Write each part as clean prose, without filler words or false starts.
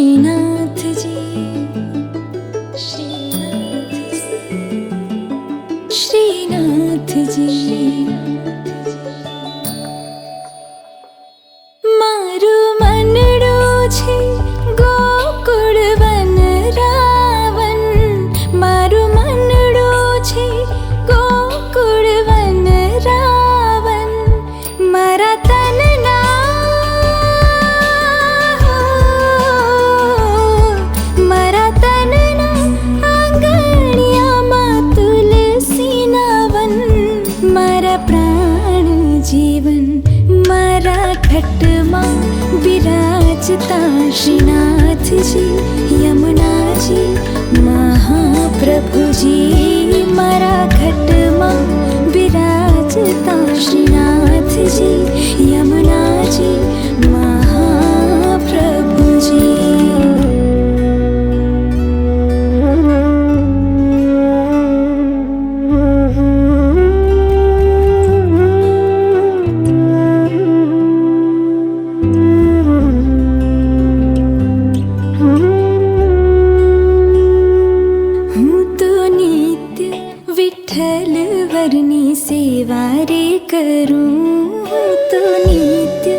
श्रीनाथ जी, श्रीनाथ जी, मारू मनडो छे गोकुळ वन रावण, मारू मनडो छे गोकुळ वन रावण, मारा तनना मारा तनना आंगणियामां तुलसीना वन, मारा प्राण जीवन मारा घटमां विराजता श्रीनाथ जी, यमुना जी, महाप्रभु जी, मारा घटमां विराजता श्रीनाथ जी, यमुना जी, महाप्रभु जी। विठ्ठल वरनी सेवा रे करूं, तो नित्य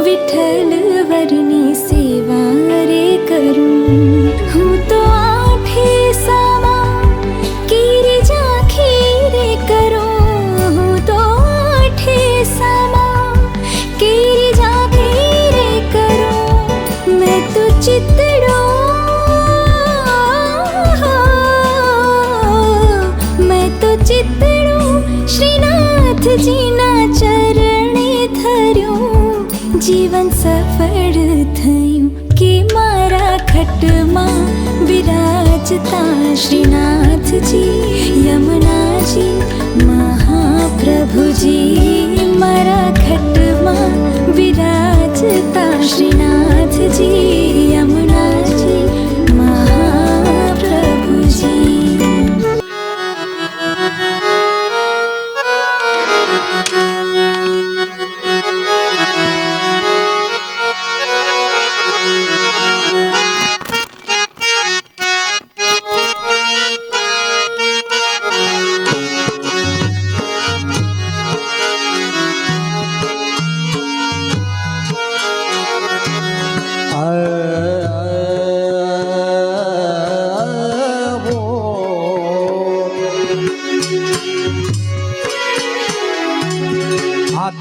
विठ्ठल वरनी सेवा रे करूं, हूँ तो आठे सामा गिरिजा खीरे करूं, हूँ तो आठे सामा गिरिजा खीरे करूं, मैं तो चितड़ो चितड़ो श्रीनाथ जी ना चरणे धर्यो, जीवन सफल थयुं के मारा खटमां विराजता श्रीनाथ जी, यमुना जी, महाप्रभु जी, मारा खटमां विराजता श्रीनाथ जी, यमुना जी, महाप्रभु जी।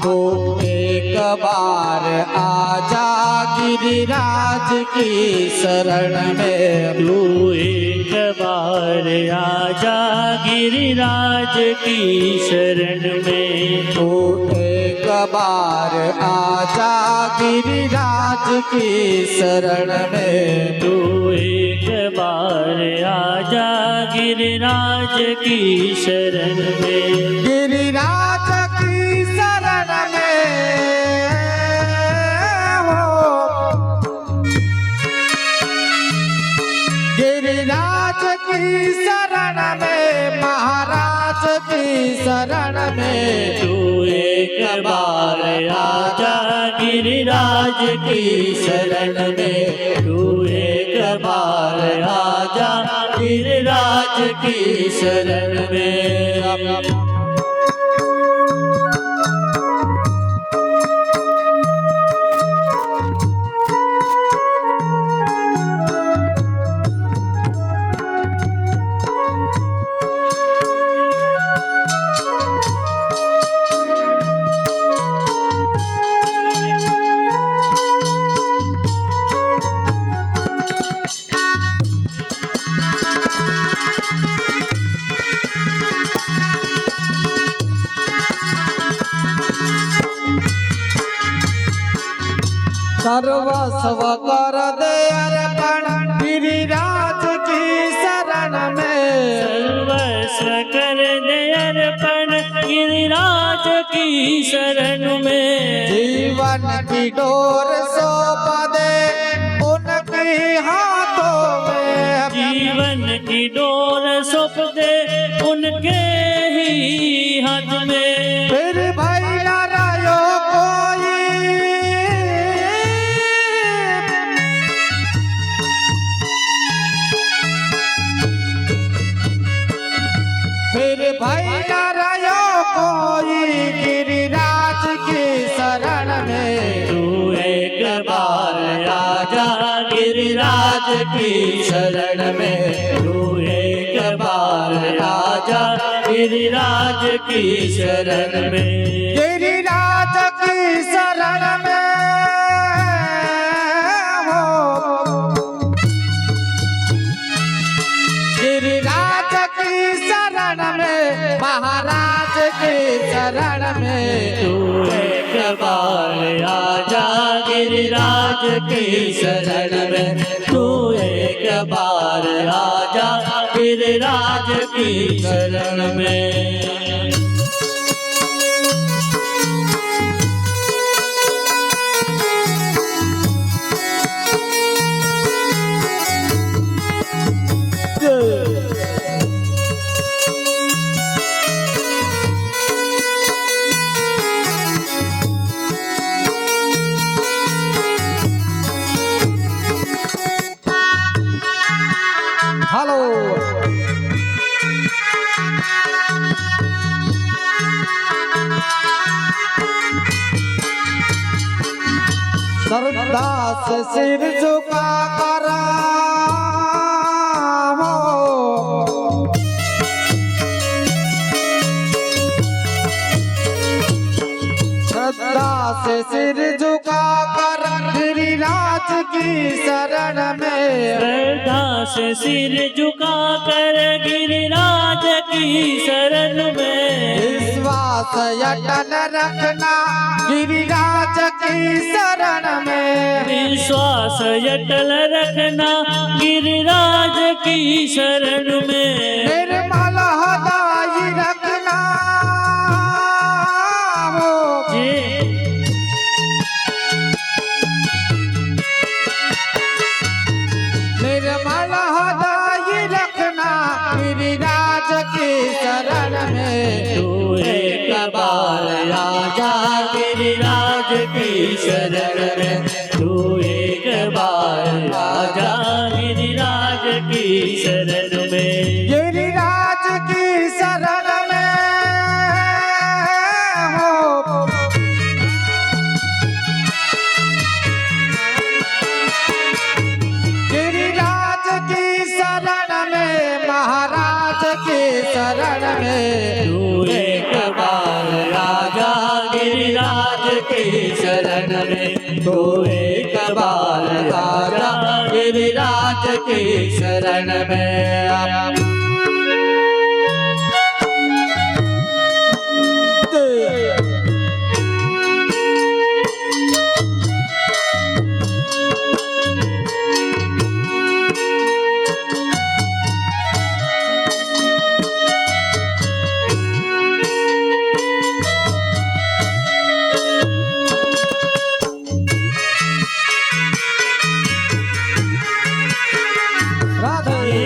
तो एक बार आजा गिरिराज की शरण में, तू एक बार आजा गिरिराज की शरण में, तू एक बार आजा गिरिराज की शरण में, तू एक बार आजा गिरिराज की शरण में, गिरिराज की शरण में हो, गिरिराज की शरण में, महाराज की शरण में, तू एक बार आजा गिरिराज की शरण में, तू एक बार आजा गिरिराज की शरण में। सर्वस्व कर दे अर्पण गिरिराज की शरण में, सर्वस्व कर दे अर्पण गिरिराज की शरण में, जीवन की डोर सौंप दे उनके हाथों में, जीवन की डोर सौंप दे उनके ही हाथ में, फिर भाई नारायो कोई गिरिराज की शरण में तू एक बार आजा गिरिराज की शरण में गिरिराज की शरण में हो गिरिराज की शरण में महाराज की शरण में तू एक बार आजा गिरिराज की शरण में तू एक बार आजा गिरिराज की शरण में हेलो श्रद्धा से सिर झुका कर श्रद्धा से सिर झुका कर गिरिराज की शरण में श्रद्धा से सिर झुका कर गिरिराज की शरण में विश्वास अटल रखना गिरिराज की शरण में विश्वास अटल रखना गिरिराज की शरण में निर्मल हृदय रखना हो जी निर्मल हृदय रखना गिरिराज की शरण में तू एक बार आजा गिरिराज की शरण में तू एक बार आजा गिरिराज की शरण में गिरिराज की शरण में हो गिरिराज की शरण में महाराज की शरण में तू एक बार आजा गिरिराज की शरण में तू एक बार आजा गिरिराज की शरण में राधे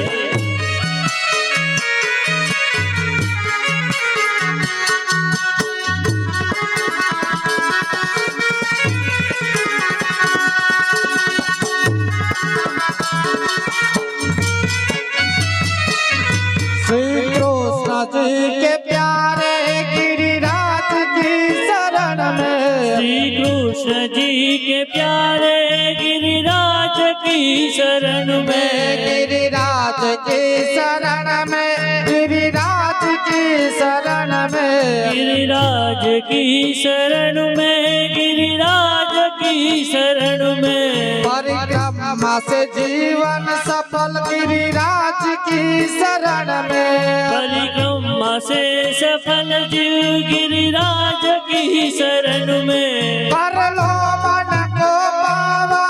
श्री कृष्ण जी के प्यारे गिरिराज की शरण में श्री कृष्ण जी के प्यारे गिरिराज की शरण में गिरिराज की शरण में गिरिराज की शरण में गिरिराज की शरण में गिरिराज की शरण में परिक्रमा से जीवन सफल गिरिराज की शरण में परिक्रमा से सफल जीव गिरिराज की शरण में कर लो मन को पावा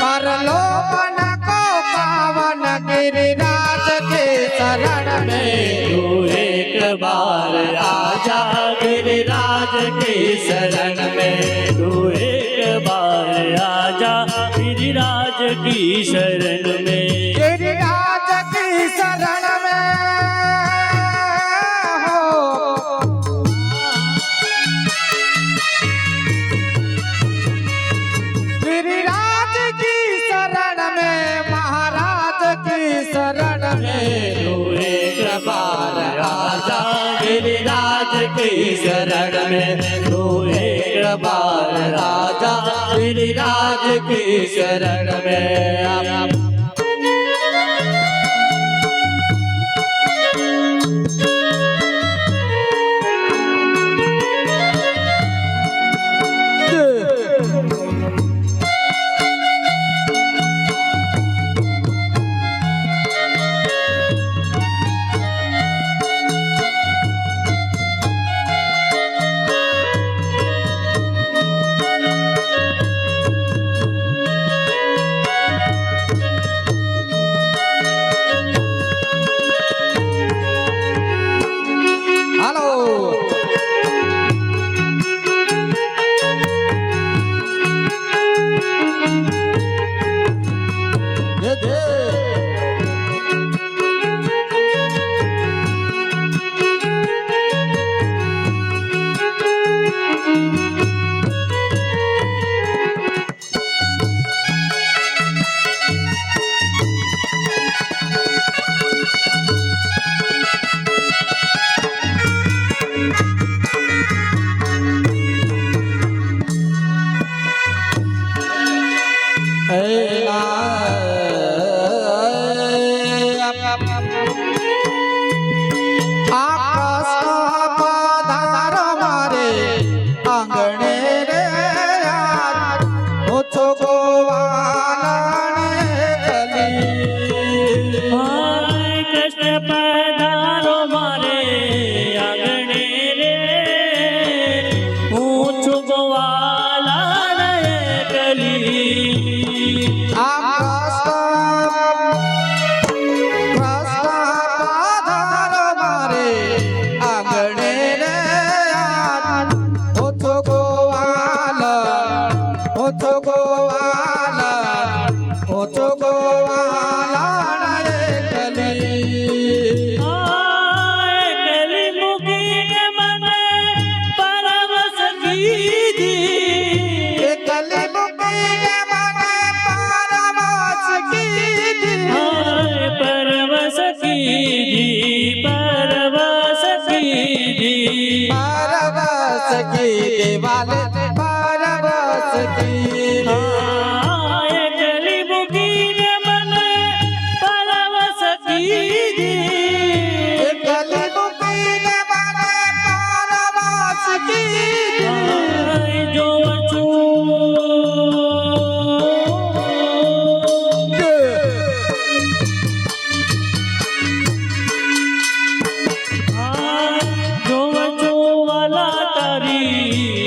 कर लो मन को पावन गिरिराज के शरण में तू एक बार आजा गिरिराज की शरण में तू एक बार आजा गिरिराज की शरण में गिरिराज की शरण में हो गिरिराज की शरण में महाराज की शरण में तू एक बार आजा गिरिराज की शरण में तू एक बार राजा गिरिराज की शरण में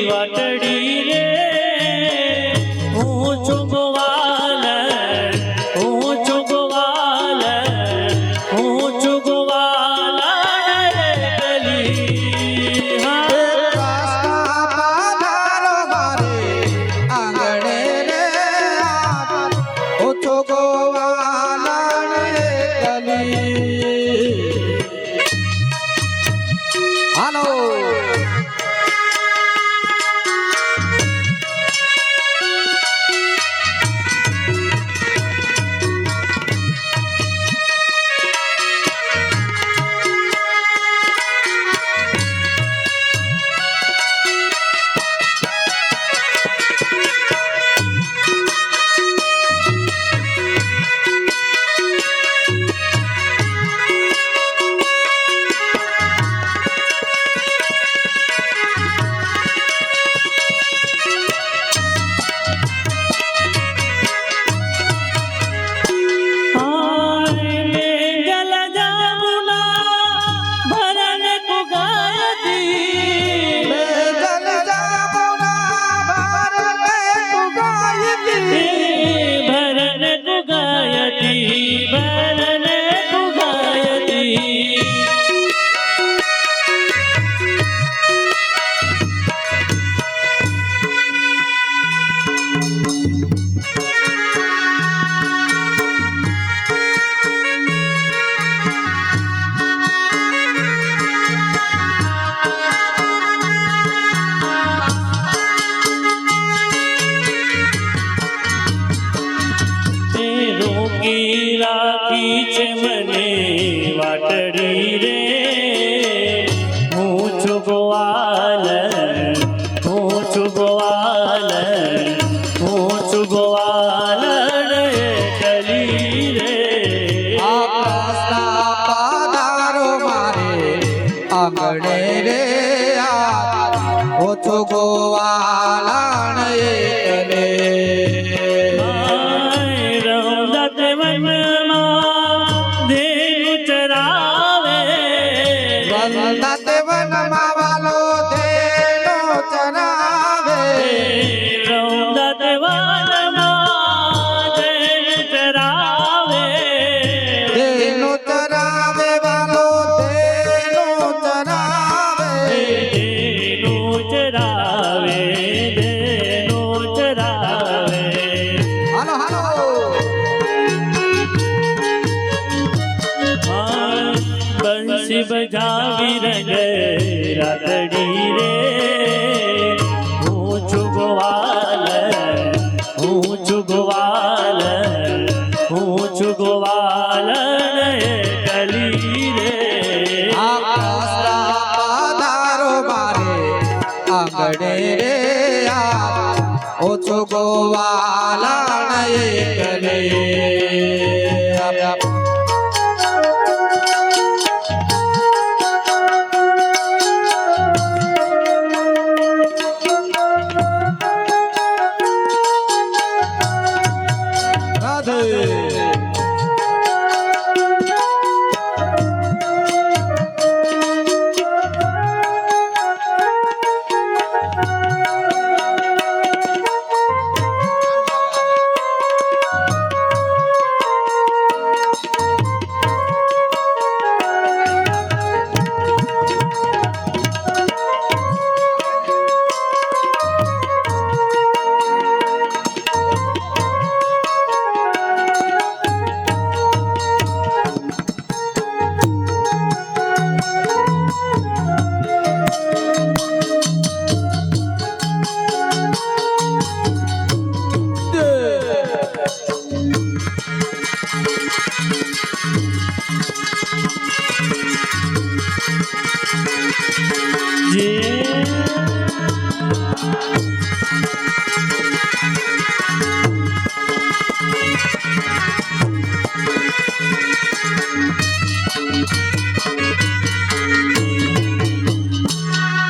વાટડી ગોવાલણ એકલે રૌદત વનમાં ધેનુ ચરાવે રૌદત વનમાં વાલો ધેનુ ચરાવે રૌદત વનમાં ધેનુ ચરાવે ધેનુ ચરાવે વાલો ધેનુ ચરાવે ધેનુ ચરાવે ધેનુ ચરાવે હાલો હાલો બંસી બજાવી રંગ રાતડી રે હું છું ગોવાલ હું છું ગોવાલ હું છું ગોવાલ કલી રે પધારો મારે આંગણે રે ઓછો ગોવાલણ એકલે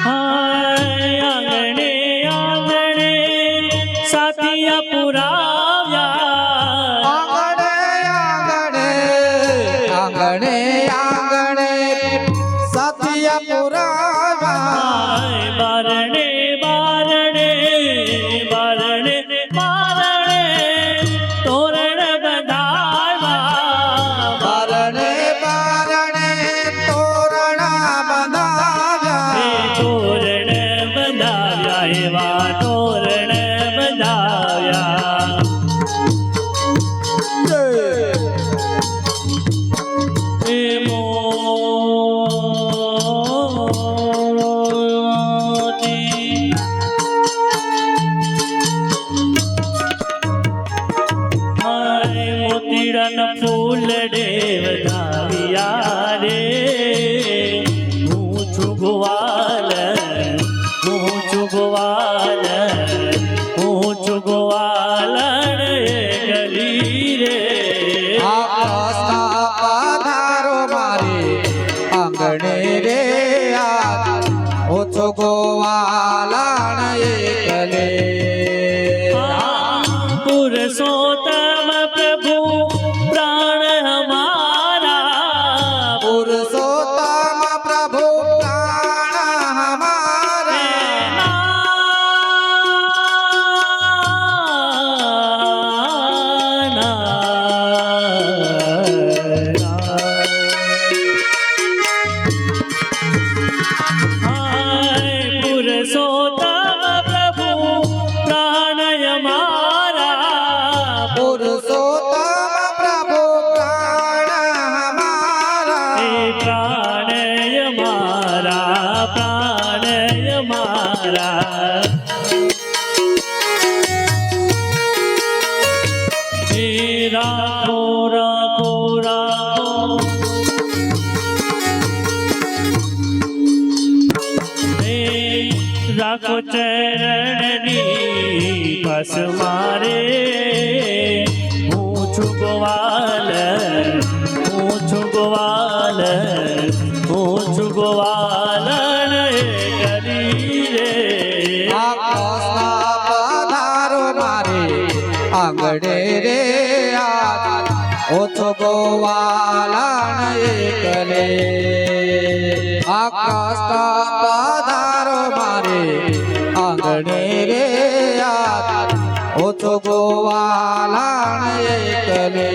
આંગણે આંગણે સાતિયા પુરાવ્યા આંગણે આંગણે આંગણે સતિયા પુરાવા બારણે બારણે બારણે બારણે તોરણ બંધાવ્યા બારણે બારણે તોરણા બંધાવ્યા તોરણ બંધાવ્યા એવા તોરણ બંધાવ્યા એ મોતી મારે મોતીડાના ફૂલ વધાવ્યા રે હું છું ગોવાલ હું છું ગોવાલ હું છું ગોવાલ ગલી રે પધારો મારે આંગણે રે ઓછો ગોવાલણ એકલે પુરુષોત્તમ પ્રભુ પ્રાણ હમારા પુરુષોત્તમ પ્રભુ પ્રાણ હમારે પુરુષોત્તમ પ્રભુ પ્રાણ હમારા પુરુષોત્તમ પ્રભુ પ્રાણ હમારા પ્રાણય મારા પ્રાણય મારા રાખો રાખો રાખો રાખો ચરણની પાસ મારે હું છું ગોવાલ હું છું ગોવાલ હું છું ગોવાલ કરી રે કૃષ્ણ પધારો મારે આંગણે રે ઓછો ગોવાલણ એકલે આ કૃષ્ણ પધારો મારે આંગણે રે ઓછો ગોવાલણ એકલે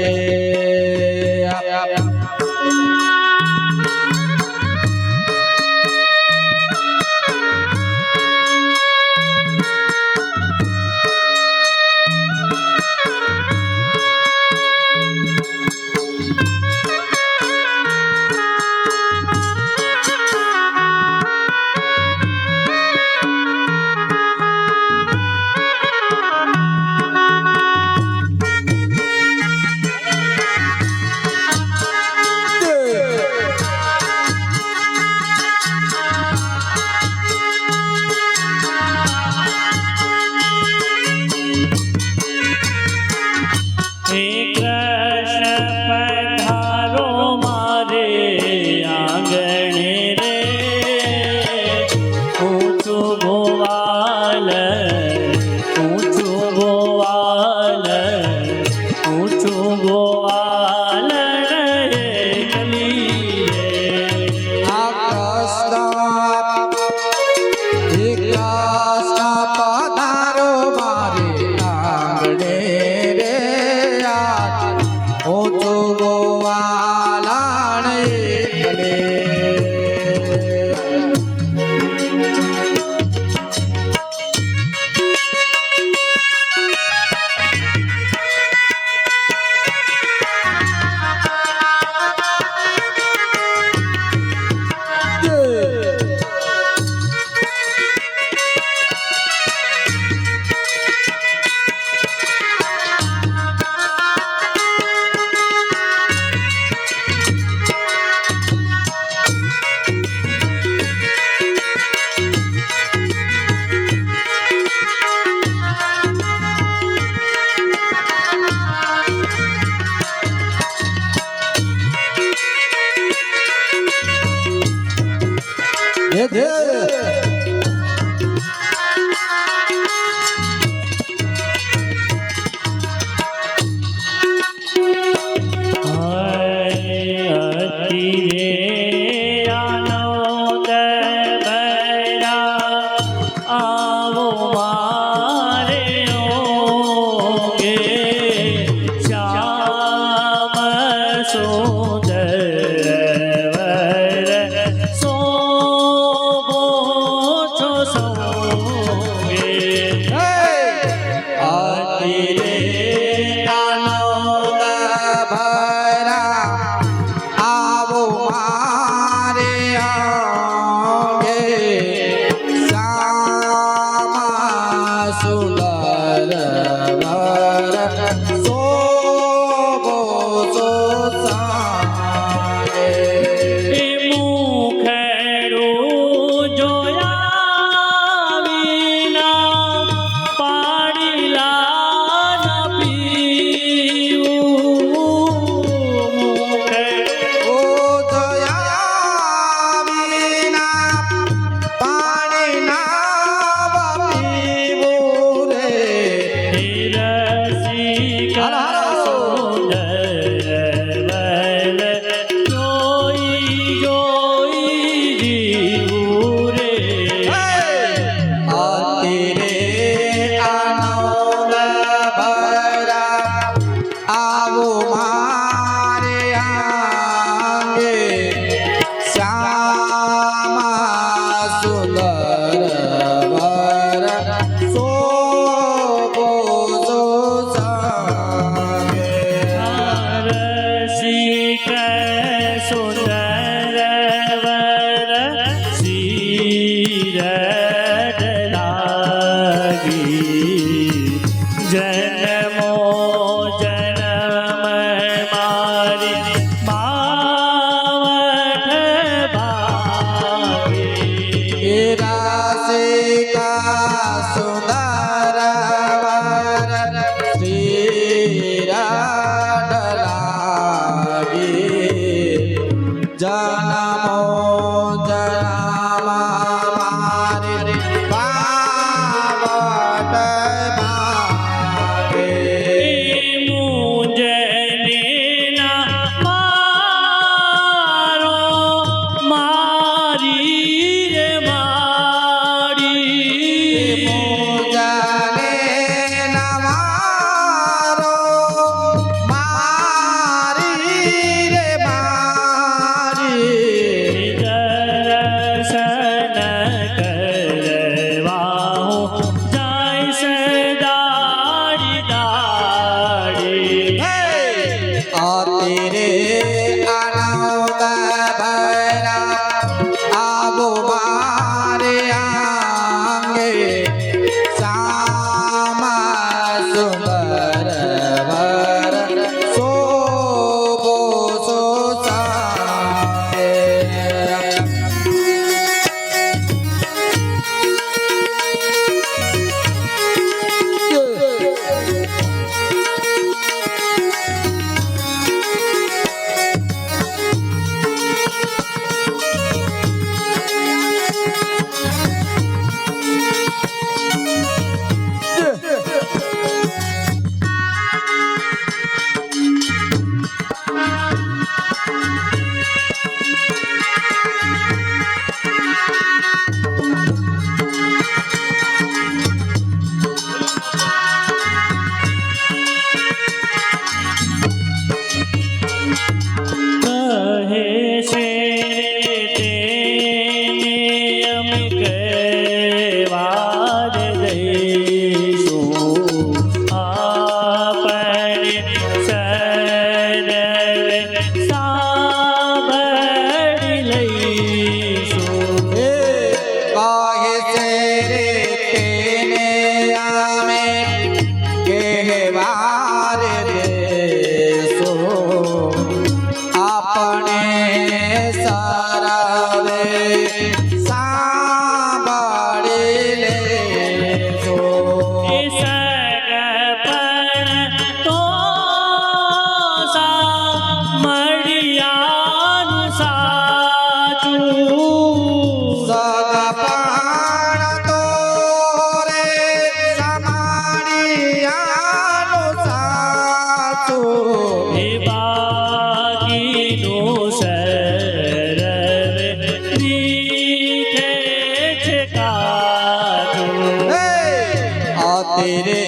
तेरे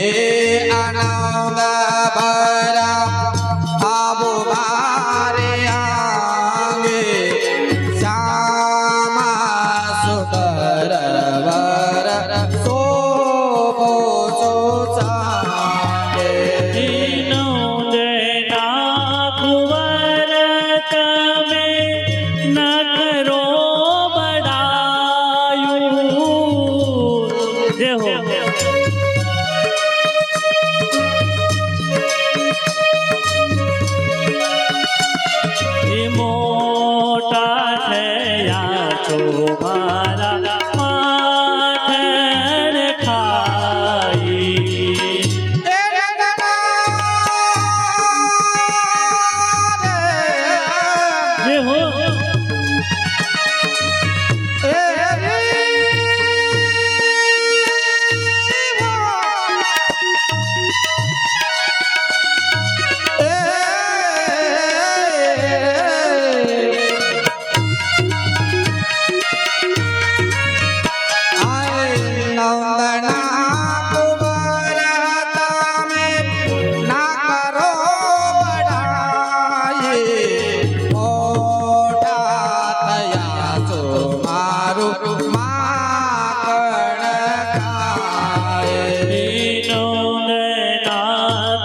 आनंद भरा आबो मारे आंगे श्यामा सुंदर वर शोभो सोचांगे तीनों देना कुंवर तमे न करो बड़ायू जय हो मोटा थया छो मारा माथण खाई तेरे जे हो नंदना कुमारता में ना करो बड़ाई मोटा थया छो मारू माखण खाए तीनों देना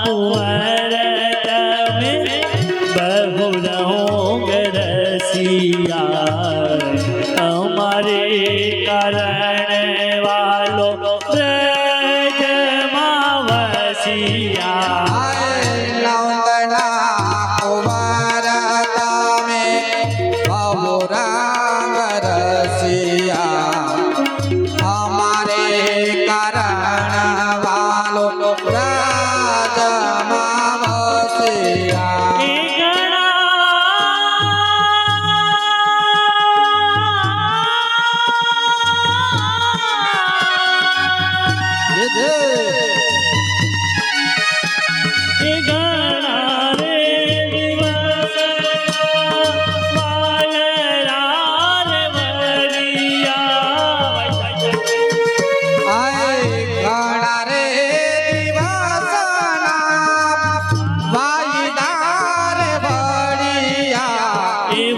कुंवर तमे बहु रहोग रसिया हमारे कारण वालो ब्रज मावसिया नंदना कुमारता में बहु रंग रसिया हमारे कारण वालो राज मावसिया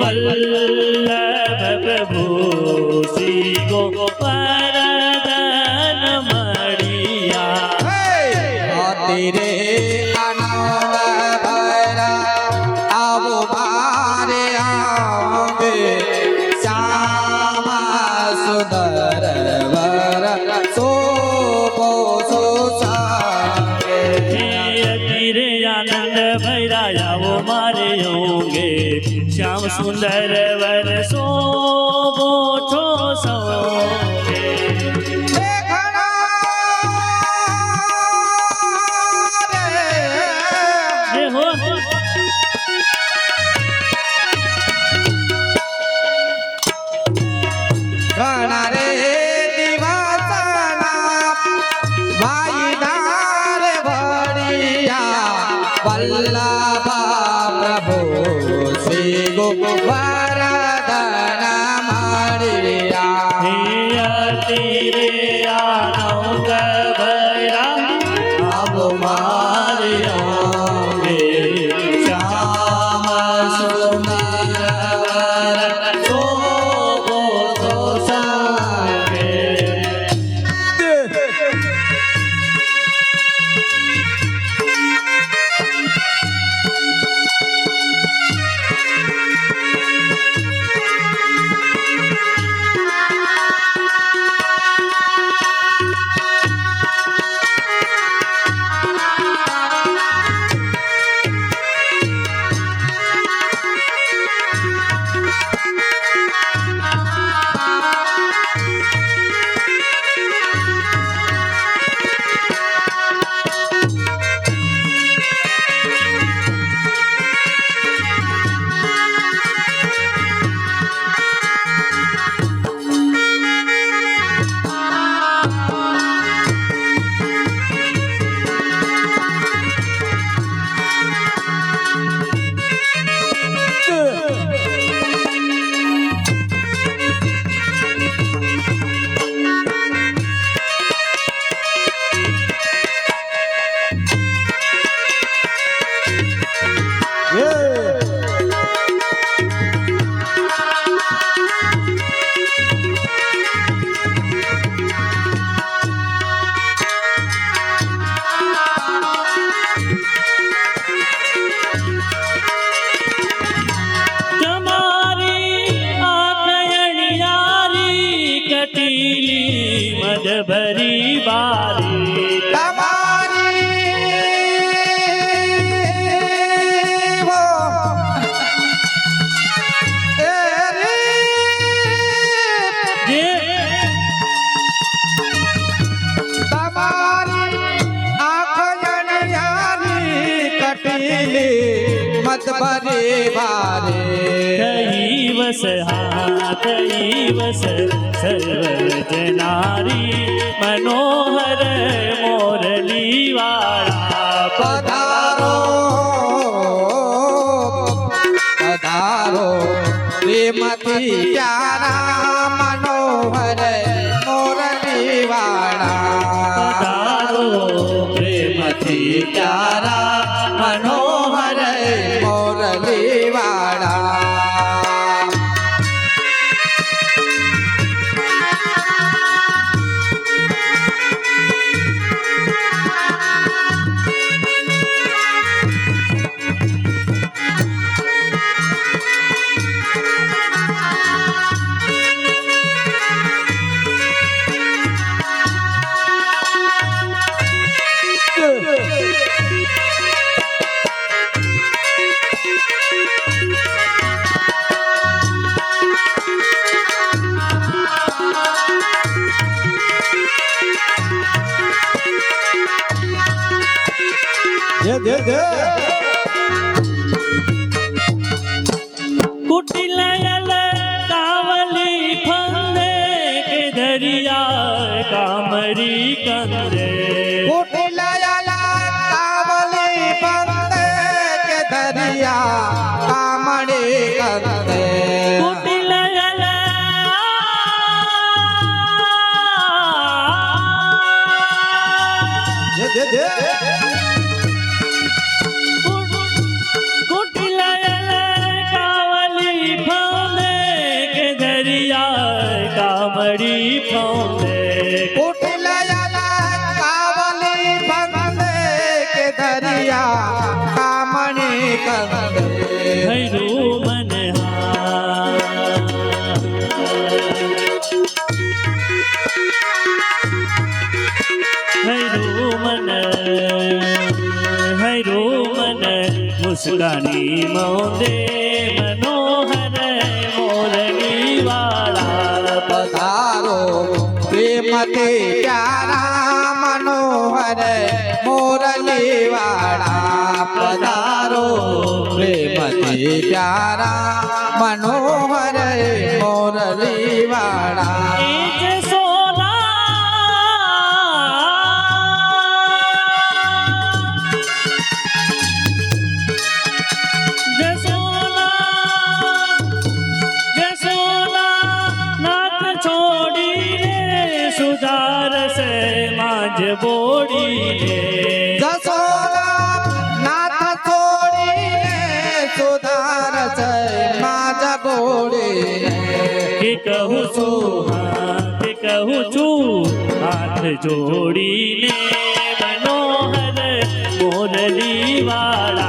वल्लभ प्रभु श्री गो वरदन मणिया तेरे आनंद भरा आबो मारे आंगे श्यामा सुंदर वर शोभो सोचांगे तेरे आनंद भैराया वो मारे होंगे श्याम सुंदर वर शोभो छो सौगे जे हो घना रे दिवासना वाईदार भड़िया वल्लभा प्रभु श्री गो वरदन લીલી મત ભરી વારે દૈવસ સર્વ જનારી મનોહર મોરલી વાળા પધારો પધારો પ્રેમથી પ્યારા મનોહર મોરલી વાળા પધારો પ્રેમથી પ્યારા મનોહર મોરલી વાળા कुटिलयल कावली फंदे के दरिया कामरी कंदे कुटिलयला कावली बंदे के दरिया कामड़ी कंदे कुटिलयल कुटिलयल कावली फंदे के दरिया कामड़ी फंदे कुटिलयला कावली बंदे के दरिया कामड़ी कंदे भैरू मन मुस्कानी मौदे मनोहर मोरली वाला पधारो प्रेमથી प्यारा मनोहर मोरली वाला पधारो प्रेमથી प्यारा मनोहर मोरली वाला एज सोना जसोना नाथ छोड़ी रे सुधार से मांझ बोड़ी रे जसोदा नाथ छोड़ीने सुधार से माज बोड़ी કે કહું છું હાથ જોડીને મનોહર મોરલી વાળા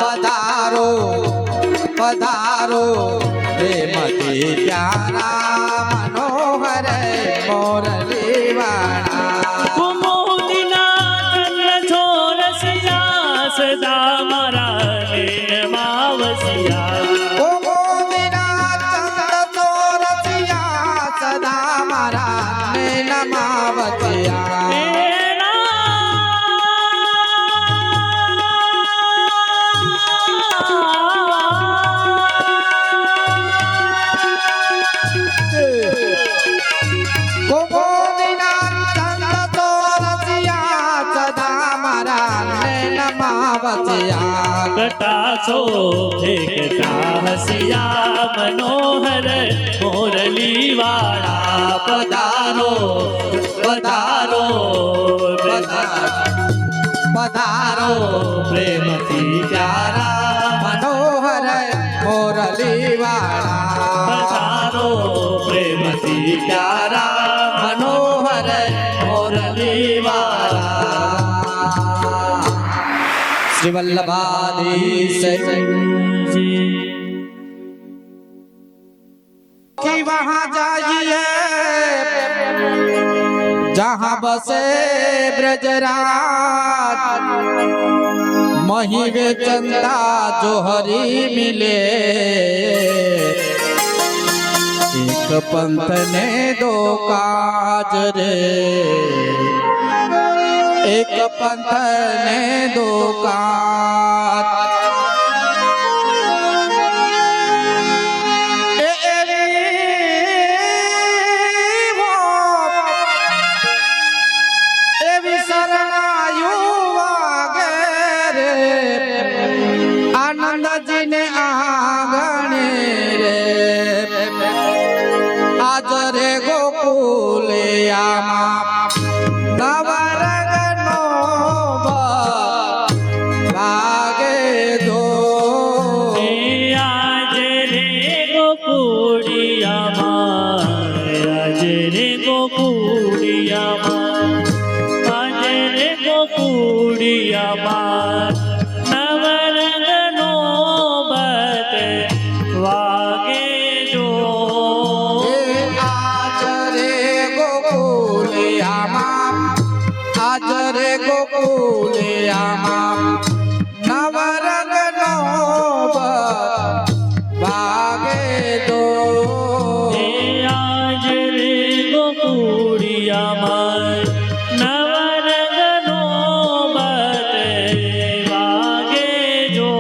पधारो पधारो प्रेमથી प्यारा मनोहर मोरली वाला કુમુદિના ચંદ્ર છોરસિયા સદા મારા માવસિયા गोविंदा चंद तोरसिया सदा मारा नमावतिया गोविंदा चंद तोरसिया सदा मारा नमावतिया કટાસો ફેંકતા હસિયા મનોહર મોરલી વાળા પધારો પધારો पधारो પ્રેમથી પ્યારા मनोहर मोरली वाला પધારો પ્રેમથી પ્યારા મનોહર મોરલી વાળા श्री वल्लभाधीश कि वहाँ जाइए जहाँ बसे ब्रजराज मही वे चंदा जोहरी मिले एक पंथ ने दो काज रे એક પંથ ને દુકાન એવી શરણાયું વાગે રે આનંદજીને આંગણે રે આજ રે ગોકુલે આમાં નવરંગનો વાગે દો આજ રે ગોકુળિયામાં આજ રે ગોકુળિયામાં આજ રે ગોકુળિયામાં નવરંગનો બત વાગે જો આજ રે ગોકુલે આમાં આજ રે ગોકુલે આમાં નવરંગનો વાગે દો આજ રે ગોકુળિયામાં નવરંગનો બત વાગે જો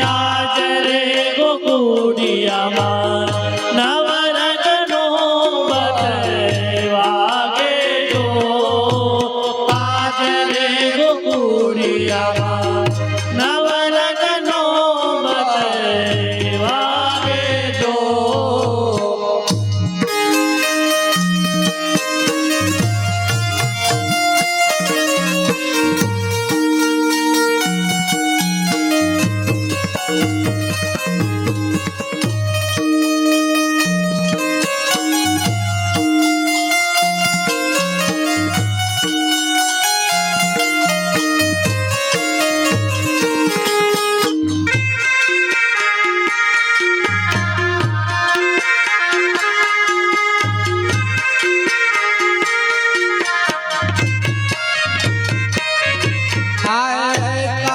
આજ રે ગોકુળિયામાં નવરંગનો બત વાગે જો આજ રે ગોકુળિયામાં નવરંગનો બત વાગે જો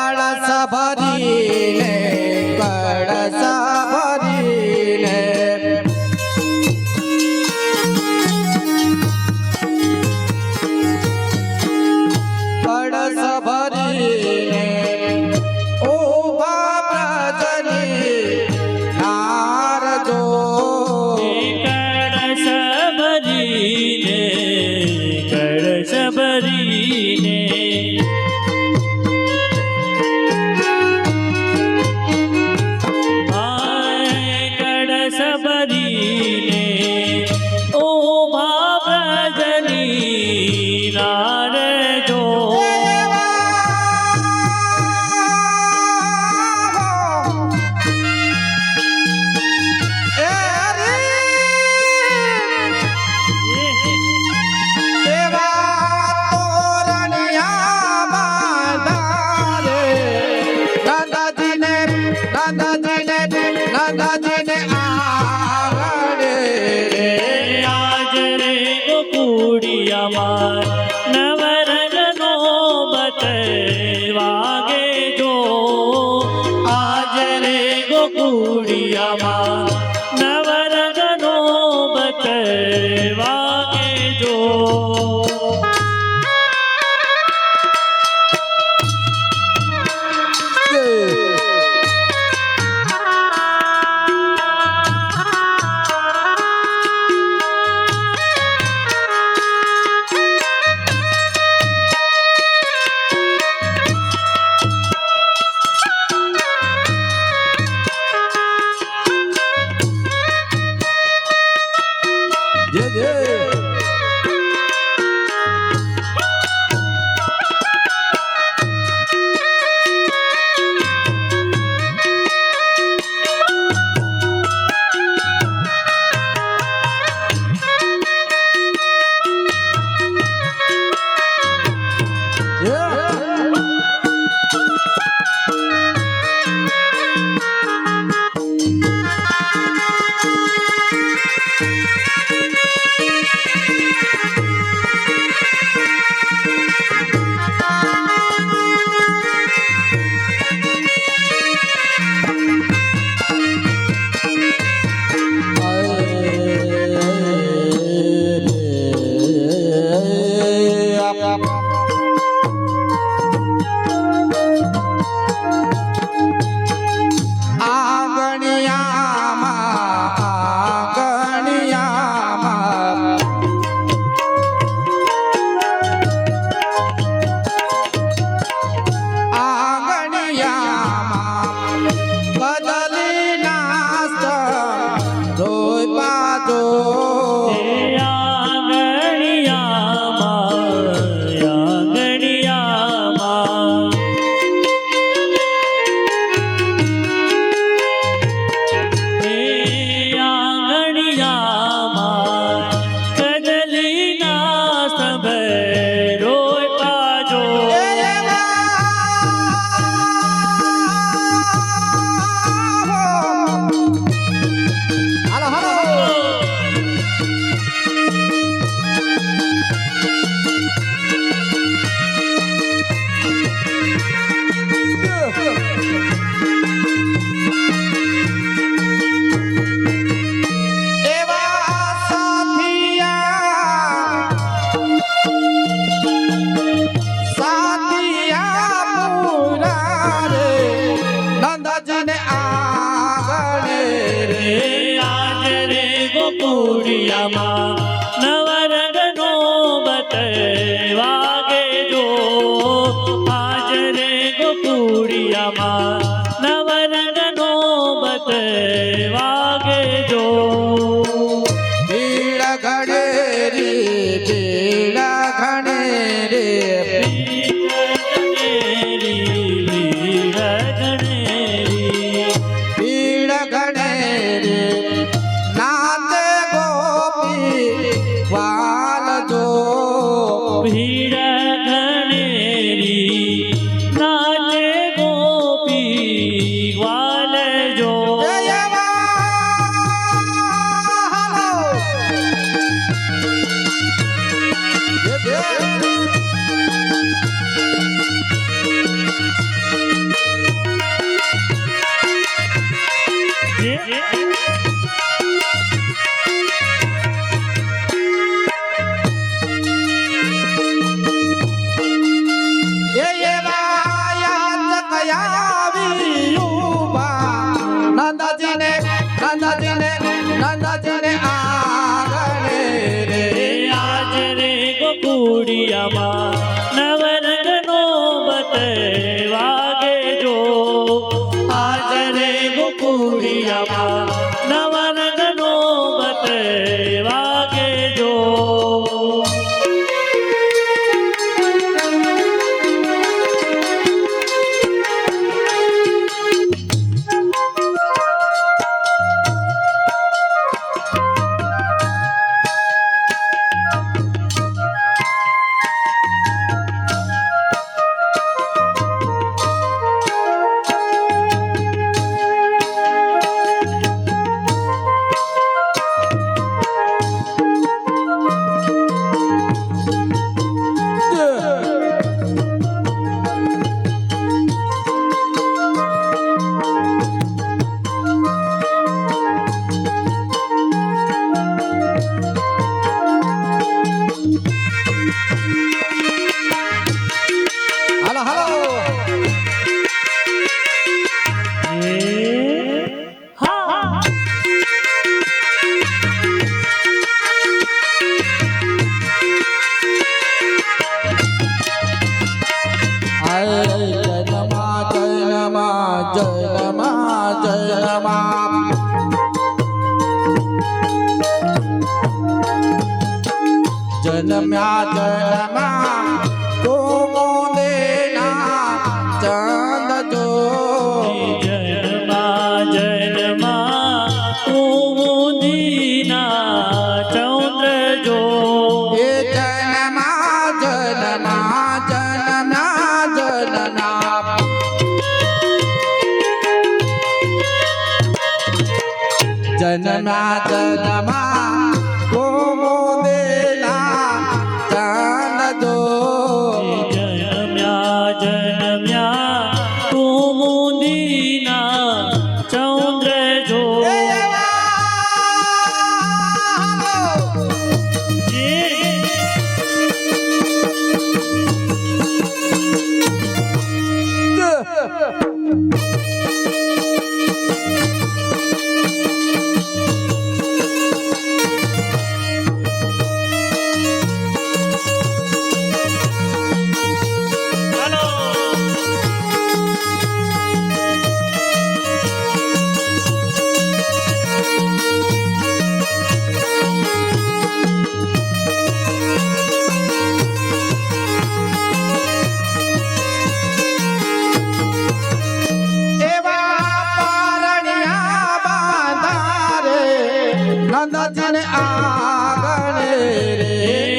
કળશ ભરીને કળશ ભરીને કળશ ભરીને ઉભા પ્રજની નારજો કળશ ભરીને કળશ ભરીને કળશ ભરીને ઉભા પ્રજની નારજો આજ રે ગોકુળિયામાં નવરંગનો બત વાગે જો આજ રે ગોકુળિયામાં નવરંગનો બત વાગે જો નવરંગનો બતવાગે જો હાજરે ગોકુળિયામાં નવરંગનો બતવાગે જો ભીડ ઘડે રે ભીડ ઘડે રે ભીડ ઘડે રે નાચે ગોપી વાલ જો ભીડ ઘણેરી નાચે ગોપી ગ્વાલ જો નંદજીને આંગણે રે આજ રે ગોકુળિયામાં નવરંગનો બતવાગે જો આજ રે ગોકુળિયામાં નવરંગનો બતવાગે જો હાલો હાલો હા જન્મ્યા જન્મા તું દેના ચાંદ જો જન્મા જન્મા તું દીના ચૌદ્ર જો એ જન્મા જન્મા જન્મા જન્મા જન્મા જન્મા નંદજીને આંગણે રે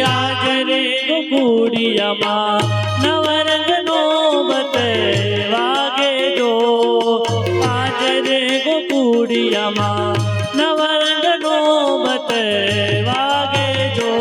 આજ રે ગોકુડિયામાં નવરંગનો બતે વાગે જો આજ રે ગોકુડિયામાં નવરંગનો બતે વાગે જો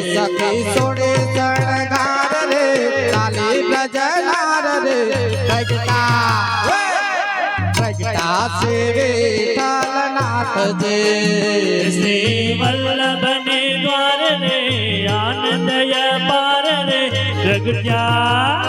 સખી સોડે શણગાર રે તાલી પ્રજનાર રે પ્રગટા સેવે ઠાલનાથ જે શ્રી વલ્લભને દ્વાર રે આનંદય પાર રે પ્રગટ્યા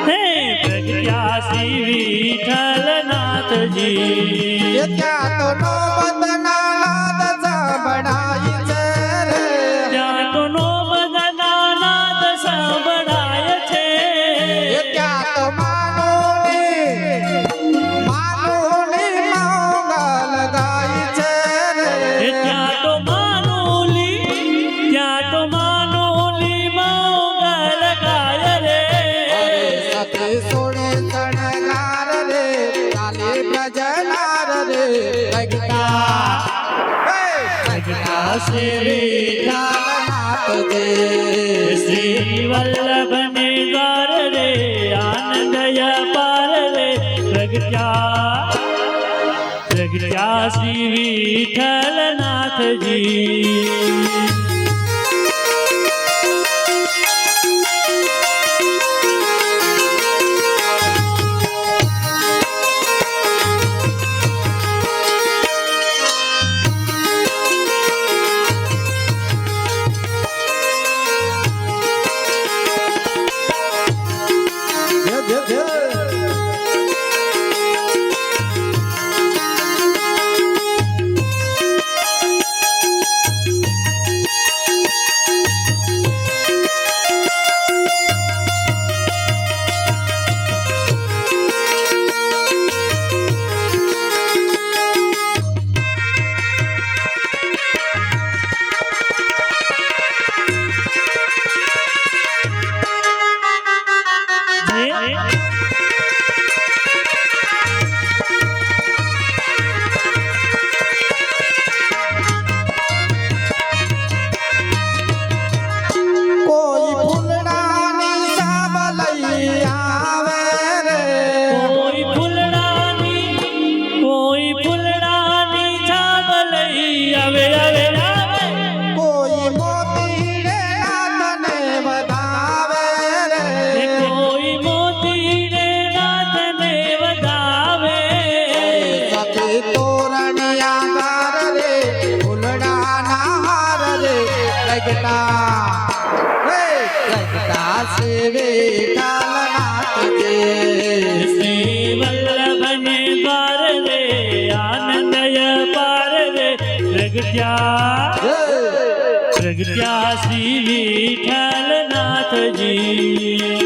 હે પ્રગટ્યા શ્રી વિઠ્ઠલનાથજી ત્યાં તો નો બદનાનાદ સંભળાય છે રે ત્યાં તો નો બદનાનાદ સંભળાય છે ત્યાં તો માનોની મંગલ ગાય છે રે ત્યાં તો માનોલી મંગલ ગાય રે સખી સોડે શણગાર રે તાલી પ્રજનાર રે પ્રગટા શ્રી ઠાલનાથ જે શ્રી વલ્લભને દ્વાર રે આનંદય પાર રે પ્રગટ્યા શ્રી વિઠ્ઠલનાથજી શ્રી વિઠ્ઠલનાથજી શ્રી વલ્લભને દ્વાર રે આનંદય પાર રે પ્રગટ્યા શ્રી વિઠ્ઠલનાથજી